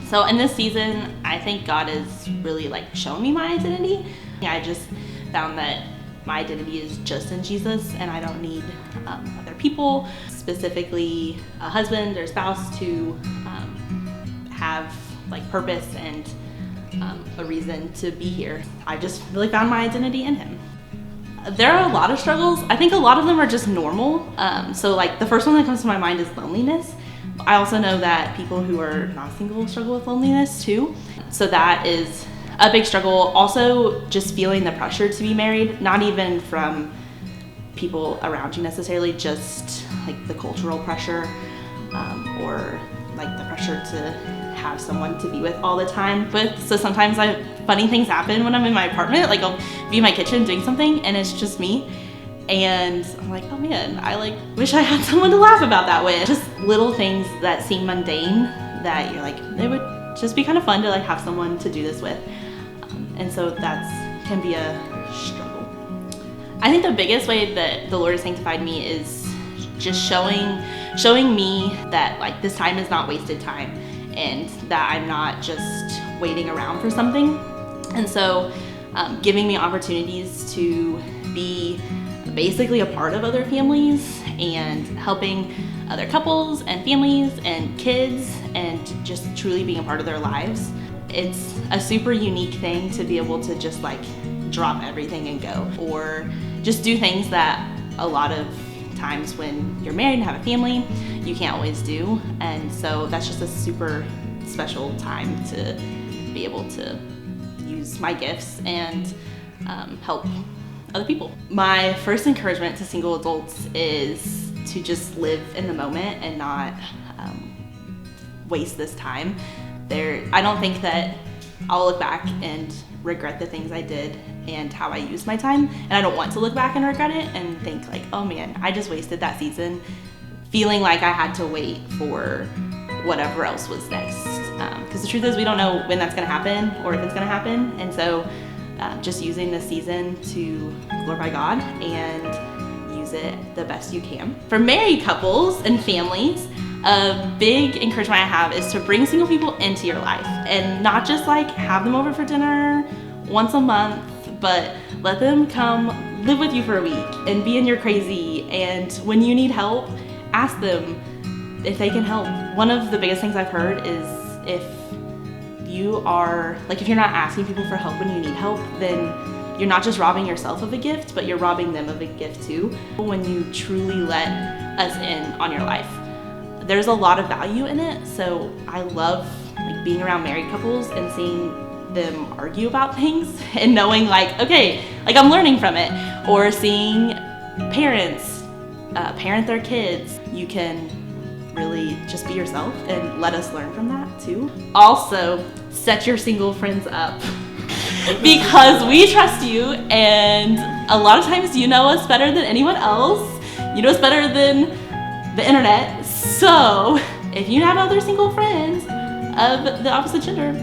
So in this season, I think God is really like shown me my identity. I just found that my identity is just in Jesus, and I don't need other people, specifically a husband or spouse, to have like purpose and a reason to be here. I just really found my identity in him. There are a lot of struggles. I think a lot of them are just normal. So like the first one that comes to my mind is loneliness. I also know that people who are not single struggle with loneliness too. So that is a big struggle. Also just feeling the pressure to be married, not even from people around you necessarily, just like the cultural pressure or like the pressure to have someone to be with all the time. So sometimes funny things happen when I'm in my apartment. Like I'll be in my kitchen doing something and it's just me. And I'm like, oh man, I like wish I had someone to laugh about that with. Just little things that seem mundane that you're like, it would just be kind of fun to like have someone to do this with. And so can be a struggle. I think the biggest way that the Lord has sanctified me is just showing me that like this time is not wasted time and that I'm not just waiting around for something. And so giving me opportunities to be basically a part of other families and helping other couples and families and kids and just truly being a part of their lives. It's a super unique thing to be able to just like drop everything and go, or just do things that a lot of times when you're married and have a family, you can't always do. And so that's just a super special time to be able to use my gifts and help other people. My first encouragement to single adults is to just live in the moment and not waste this time. I don't think that I'll look back and regret the things I did and how I used my time, and I don't want to look back and regret it and think like, oh man, I just wasted that season feeling like I had to wait for whatever else was next. Because the truth is we don't know when that's gonna happen or if it's gonna happen, and so just using this season to glorify God and use it the best you can. For married couples and families, a big encouragement I have is to bring single people into your life and not just like have them over for dinner once a month, but let them come live with you for a week and be in your crazy. And when you need help, ask them if they can help. One of the biggest things I've heard is if you're not asking people for help when you need help, then you're not just robbing yourself of a gift, but you're robbing them of a gift too. When you truly let us in on your life, there's a lot of value in it. So I love like being around married couples and seeing them argue about things and knowing like, okay, like I'm learning from it. Or seeing parents parent their kids. You can really just be yourself and let us learn from that too. Also, set your single friends up because we trust you, and a lot of times you know us better than anyone else. You know us better than the internet. So if you have other single friends of the opposite gender,